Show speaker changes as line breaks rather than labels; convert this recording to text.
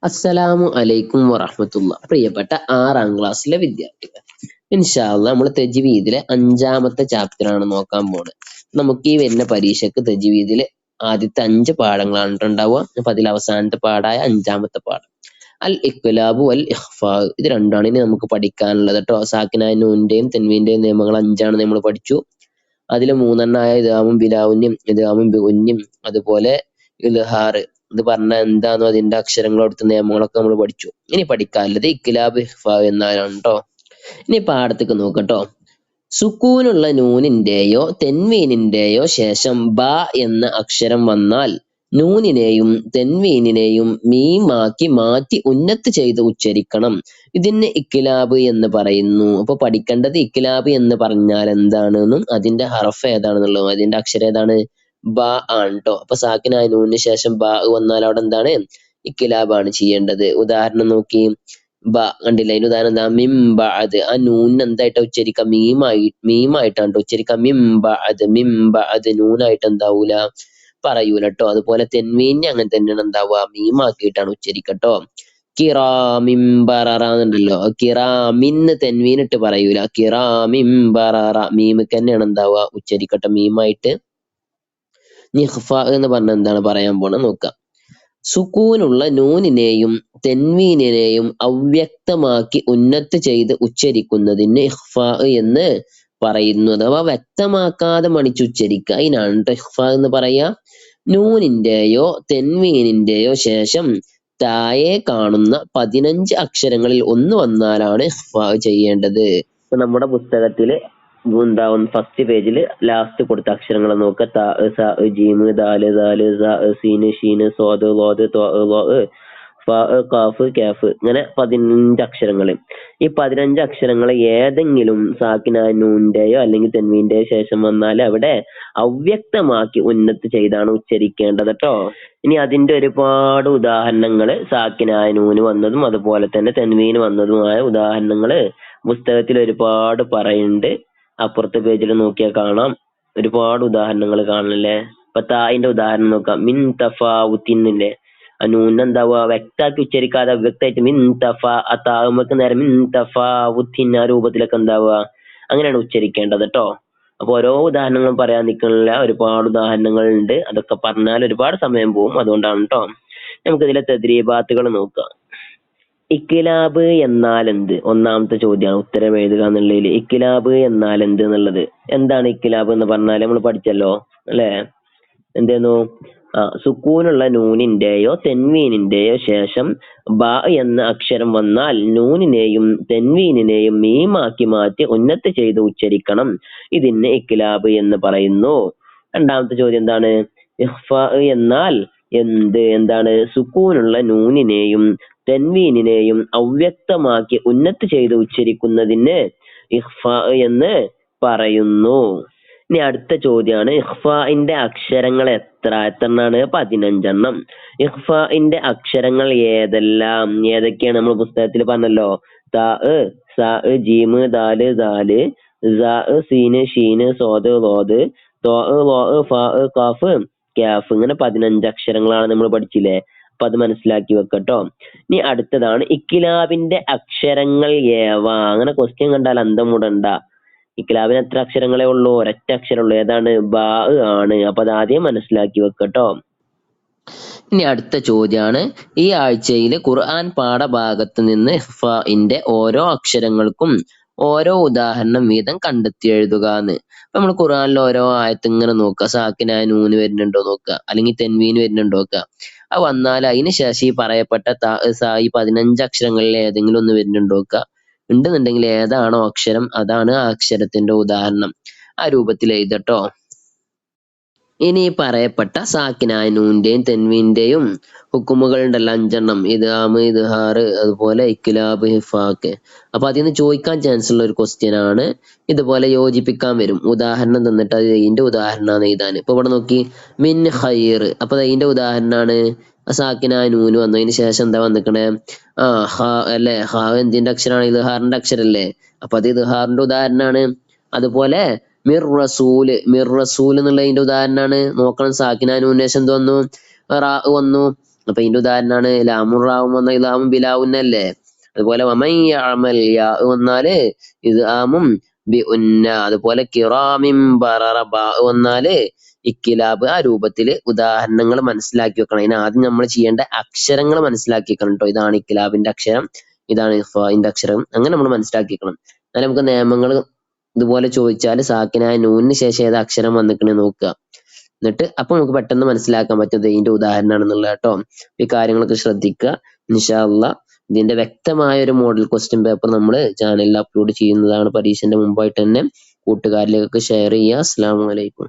അസ്സലാമു അലൈക്കും വറഹ്മത്തുള്ള. പ്രിയപ്പെട്ട 6ാം ക്ലാസ്സിലെ വിദ്യാർത്ഥികൾ, ഇൻഷാ അള്ളാ നമ്മൾ തജ്വീദിലെ 5ാമത്തെ ചാപ്റ്റർ ആണ് നോക്കാൻ പോണത്. നമുക്ക് ഈ വരുന്ന പരീക്ഷയ്ക്ക് തജ്വീദിലെ ആദ്യത്തെ 5 പാഠങ്ങളാണ് ഉണ്ടാവുക. അപ്പൊ അതിൽ അവസാനത്തെ പാഠമായ 5ാമത്തെ പാഠം അൽ ഇഖ്ലാബു വൽ ഇഖ്ഫാ, ഇത് രണ്ടാണ് ഇനി നമുക്ക് പഠിക്കാനുള്ളത് കേട്ടോ. സാക്കിനായ നൂന്റെയും തെൻവീന്റെയും നിയമങ്ങൾ 5 നമ്മൾ പഠിച്ചു. അതിൽ 3 ഇദ്ഗാമും ബിലാഉന്യം, ഇദ്ഗാമും ബിഗുന്യം, അതുപോലെ ഇൽഹാർ, ഇത് പറഞ്ഞാൽ എന്താണോ അതിന്റെ അക്ഷരങ്ങൾ അവിടുത്തെ നിയമങ്ങളൊക്കെ നമ്മൾ പഠിച്ചു. ഇനി പഠിക്കാനുള്ളത് ഇഖ്ലാബ് ഇഖ്ഫാ എന്നാണ് കേട്ടോ. ഇനി പാഠത്തേക്ക് നോക്കട്ടോ. സുക്കൂനുള്ള നൂനിന്റെയോ തെൻവീനിന്റെയോ ശേഷം ബ എന്ന അക്ഷരം വന്നാൽ നൂനിനെയും തെൻവീനിനെയും മീമാക്കി മാറ്റി ഉന്നത്ത് ചെയ്ത് ഉച്ചരിക്കണം. ഇതിന് ഇഖ്ലാബ് എന്ന് പറയുന്നു. അപ്പൊ പഠിക്കേണ്ടത് ഇഖ്ലാബ് എന്ന് പറഞ്ഞാൽ എന്താണെന്നും അതിന്റെ ഹർഫ് ഏതാണെന്നുള്ളതും അതിന്റെ അക്ഷരം ഏതാണ്, ബ ആണ് ട്ടോ. അപ്പൊ സാക്കിനായ നൂനിന് ശേഷം ബ വന്നാൽ അവിടെ എന്താണ്, ഇഖ്ലാബാണ് ചെയ്യേണ്ടത്. ഉദാഹരണം നോക്കി, ബ കണ്ടില്ല, അതിന് ഉദാഹരണം എന്താ, മിം ബഅദ്. ആ നൂനിന് എന്തായിട്ടാ ഉച്ചരിക്കാം, മീമായിട്ടാണ് ഉച്ചരിക്കാം. മിം ബഅദ് നൂനായിട്ട് എന്താവൂല, പറയൂല ട്ടോ. അതുപോലെ തെൻവീന് അങ്ങനെ തന്നെയാണ് ഉണ്ടാവുക, മീമാക്കിയിട്ടാണ് ഉച്ചരിക്കട്ടോ. കിറാമിൻ ബററ എന്നുണ്ടല്ലോ, കിറാമിന്ന് തെൻവീനിട്ട് പറയൂല, കിറാമിൻ ബററ മീമിക്ക് തന്നെയാണ് ഉണ്ടാവുക, ഉച്ചരിക്കട്ടോ മീമായിട്ട്. ഇഖ്ഫാ എന്ന് പറഞ്ഞ എന്താണ് പറയാൻ പോണത് നോക്കാം. സുക്കൂനുള്ള നൂനിനെയും തെൻവീനിനെയും അവ്യക്തമാക്കി ഉന്നത്ത് ചെയ്ത് ഉച്ചരിക്കുന്നതിന് ഇഖ്ഫാ എന്ന് പറയുന്നു. അഥവാ വ്യക്തമാക്കാതെ മണിച്ചുച്ചരിക്കുക, അതിനാണ് ഇഖ്ഫാ എന്ന് പറയാ. നൂനിന്റെയോ തെൻവീനിന്റെയോ ശേഷം താഴെ കാണുന്ന 15 അക്ഷരങ്ങളിൽ ഒന്ന് വന്നാലാണ് ഇഖ്ഫാ ചെയ്യേണ്ടത്. ഇപ്പൊ നമ്മുടെ പുസ്തകത്തില് ഉണ്ടാവും ഫസ്റ്റ് പേജിൽ ലാസ്റ്റ് കൊടുത്ത അക്ഷരങ്ങൾ നോക്കുക. ത സ ജീമ് ദാല് ദാല് സ സീന് ഷീന് സ്വാദ് ലോദ് ത്വ ലോ ഫ കാഫ് കാഫ്, ഇങ്ങനെ 15 അക്ഷരങ്ങൾ. ഈ 15 അക്ഷരങ്ങൾ ഏതെങ്കിലും സാക്കിനായ നൂന്റെയോ അല്ലെങ്കിൽ തെൻവീന്റെയോ ശേഷം വന്നാൽ അവിടെ അവ്യക്തമാക്കി ഉന്നത്ത് ചെയ്താണ് ഉച്ചരിക്കേണ്ടത് കേട്ടോ. ഇനി അതിന്റെ ഒരുപാട് ഉദാഹരണങ്ങൾ, സാക്കിനായ നൂന് വന്നതും അതുപോലെ തന്നെ തെൻവീന് വന്നതുമായ ഉദാഹരണങ്ങൾ പുസ്തകത്തിൽ ഒരുപാട് പറയുന്നുണ്ട്. അപ്പുറത്തെ പേജിൽ നോക്കിയാൽ കാണാം, ഒരുപാട് ഉദാഹരണങ്ങൾ കാണണല്ലേ. ഇപ്പൊ തായിന്റെ ഉദാഹരണം നോക്കാം. മിൻ തഫാവുത്തിന്നില്ലേ, നൂന് എന്താവുക, വ്യക്താക്കി ഉച്ചരിക്കാതെ അവ്യക്തമായിട്ട് മിൻ തഫാ, ആ താവുമ്പക്ക് നേരം മിൻ തഫാവുത്തിൻ ആ രൂപത്തിലൊക്കെ എന്താവുക, അങ്ങനെയാണ് ഉച്ചരിക്കേണ്ടത് കേട്ടോ. അപ്പൊ ഓരോ ഉദാഹരണങ്ങളും പറയാൻ നിൽക്കണില്ല, ഒരുപാട് ഉദാഹരണങ്ങൾ ഉണ്ട്. അതൊക്കെ പറഞ്ഞാൽ ഒരുപാട് സമയം പോകും, അതുകൊണ്ടാണ് കേട്ടോ. നമുക്ക് ഇതിലെ തദ്രീബാത്തുകൾ നോക്കാം. ഇഖ്ലാബ് എന്നാൽ എന്ത്, ഒന്നാമത്തെ ചോദ്യമാണ്. ഉത്തരം എഴുതുക എന്നുള്ളതിൽ ഇഖ്ലാബ് എന്നാൽ എന്ത് എന്നുള്ളത്. എന്താണ് ഇഖ്ലാബ് എന്ന് പറഞ്ഞാൽ നമ്മൾ പഠിച്ചല്ലോ അല്ലെ. എന്തേന്നു, സുക്കൂനുള്ള നൂനിന്റെയോ തെൻവീനിന്റെയോ ശേഷം ബ എന്ന അക്ഷരം വന്നാൽ നൂനിനെയും തെൻവീനിനെയും മീമാക്കി മാറ്റി ഉന്നത്ത് ചെയ്ത് ഉച്ചരിക്കണം. ഇതിന് ഇഖ്ലാബ് എന്ന് പറയുന്നു. രണ്ടാമത്തെ ചോദ്യം എന്താണ്, ഇഖ്ഫാ എന്നാൽ എന്ത്, എന്താണ്, സുക്കൂനുള്ള നൂനിനെയും തെൻവീനിനെയും അവ്യക്തമാക്കി ഉന്നത്ത് ചെയ്ത് ഉച്ചരിക്കുന്നതിന് ഇഖ്ഫാ എന്ന് പറയുന്നു. ഇനി അടുത്ത ചോദ്യമാണ്, ഇഖ്ഫാഇന്റെ അക്ഷരങ്ങൾ എത്രണ്ണാണ്? 15. ഇഖ്ഫാഇന്റെ അക്ഷരങ്ങൾ ഏതെല്ലാം, ഏതൊക്കെയാണ്? നമ്മൾ പുസ്തകത്തിൽ പറഞ്ഞല്ലോ, ത സ ജീമ് ദാല് ദാല് സ സീന് ഷീന് സ്വാദ് ലോദ് ത്വ ലോ ഫ കാഫ് കാഫ്, ഇങ്ങനെ 15 അക്ഷരങ്ങളാണ് നമ്മൾ പഠിച്ചില്ലേ. അപ്പൊ അത് മനസ്സിലാക്കി വെക്കട്ടോ. ഇനി അടുത്തതാണ് ഇഖ്ലാബിന്റെ അക്ഷരങ്ങൾ ഏവ. അങ്ങനെ ക്വസ്റ്റ്യൻ കണ്ടാൽ അന്തം മൂടണ്ട. ഇഖ്ലാബിന് എത്ര അക്ഷരങ്ങളേ ഉള്ളൂ? ഒരൊറ്റ അക്ഷരം ഉള്ളൂ. ഏതാണ്? ബാ ആണ്. അപ്പൊ അത് ആദ്യം മനസ്സിലാക്കി വെക്കട്ടോ. ഇനി അടുത്ത ചോദ്യമാണ്, ഈ ആഴ്ചയിൽ ഖുർആൻ പാഠഭാഗത്ത് നിന്ന് ഇഖ്ഫാഇന്റെ ഓരോ അക്ഷരങ്ങൾക്കും ഓരോ ഉദാഹരണം വീതം കണ്ടെത്തി എഴുതുക എന്ന്. അപ്പൊ നമ്മൾ ഖുർആനിൽ ഓരോ ആയത്ത് ഇങ്ങനെ നോക്കുക, സാക്കിനായ നൂന് വരുന്നുണ്ടോ നോക്കുക, അല്ലെങ്കിൽ തെൻവീന് വരുന്നുണ്ടോ നോക്കുക. അത് വന്നാൽ അതിന് ശേഷം ഈ പറയപ്പെട്ട ഈ 15 അക്ഷരങ്ങളിൽ ഏതെങ്കിലും ഒന്ന് വരുന്നുണ്ടോ നോക്കുക. ഉണ്ടെന്നുണ്ടെങ്കിൽ ഏതാണോ അക്ഷരം അതാണ് ആ അക്ഷരത്തിന്റെ ഉദാഹരണം. ആ രൂപത്തിൽ എഴുതട്ടോ. ഇനി പറയപ്പെട്ട സാക്കിനായ നൂന്റെയും തെൻവീന്റെയും ഹുക്കുമുകൾ ഉണ്ടല്ലോ 5 ഇദ്ഗാം, ഇദ്ഹാർ, അതുപോലെ ഇഖ്ലാബ്, ഇഖ്ഫാക്ക്. അപ്പൊ അതിൽ നിന്ന് ചോദിക്കാൻ ചാൻസ് ഉള്ള ഒരു ക്വസ്റ്റ്യൻ ആണ്. ഇതുപോലെ യോജിപ്പിക്കാൻ വരും, ഉദാഹരണം തന്നിട്ട് അത് ഇതിന്റെ ഉദാഹരണമാണ് എഴുതാൻ. ഇപ്പൊ ഇവിടെ നോക്കി, മിൻ ഖൈർ, അപ്പൊ അതിന്റെ ഉദാഹരണമാണ് സാക്കിനായ നൂന് വന്നതിന് ശേഷം എന്താ വന്നിക്കണേ, ഹ അല്ലെ. ഹ എന്തിന്റെ അക്ഷരമാണ്? ഇദ്ഹാറിന്റെ അക്ഷരല്ലേ. അപ്പൊ അത് ഇദ്ഹാറിന്റെ ഉദാഹരണമാണ്. അതുപോലെ മിർ റസൂൽ എന്നുള്ളതിന്റെ ഉദാഹരണമാണ്. നോക്കണം, സാക്കിനായ നൂന് ശേഷം എന്ത് വന്നു? റാ വന്നു. അപ്പൊ ഇതിന്റെ ഉദാഹരണമാണ് ലാമുൻ റാവും വന്ന ഇലാമും ബിലാവുന്നല്ലേ. അതുപോലെ വമൻ യഅമൽ യാ വന്നാല് ഇദ്ആമും ബി ഉന്ന. അതുപോലെ കിറാമിൻ ബററ ബാ വന്നാല് ഇക്കിലാബ്. ആ രൂപത്തില് ഉദാഹരണങ്ങൾ മനസ്സിലാക്കി വെക്കണം. അതിന് ആദ്യം നമ്മൾ ചെയ്യേണ്ട അക്ഷരങ്ങൾ മനസ്സിലാക്കി വെക്കണം കേട്ടോ. ഇതാണ് ഇക്കിലാബിന്റെ അക്ഷരം, ഇതാണ് ഇഖ്ഫാഇന്റെ അക്ഷരം, അങ്ങനെ നമ്മൾ മനസ്സിലാക്കി വെക്കണം. എന്നാൽ നമുക്ക് നിയമങ്ങൾ ഇതുപോലെ ചോദിച്ചാൽ സാക്കിനായ നൂനിന് ശേഷം ഏത് അക്ഷരം വന്നിക്കണേ നോക്കുക. എന്നിട്ട് അപ്പൊ നമുക്ക് പെട്ടെന്ന് മനസ്സിലാക്കാൻ പറ്റും ഇതിന്റെ ഉദാഹരണമാണെന്നുള്ള കേട്ടോ. ഈ കാര്യങ്ങളൊക്കെ ശ്രദ്ധിക്കുക. ഇൻഷാ അല്ലാഹ് ഇതിന്റെ വ്യക്തമായ ഒരു മോഡൽ ക്വസ്റ്റ്യൻ പേപ്പർ നമ്മൾ ചാനലിൽ അപ്ലോഡ് ചെയ്യുന്നതാണ്. പരീക്ഷന്റെ മുമ്പായിട്ട് തന്നെ കൂട്ടുകാരിലേക്കൊക്കെ ഷെയർ ചെയ്യുക. അസ്സലാമു അലൈക്കും.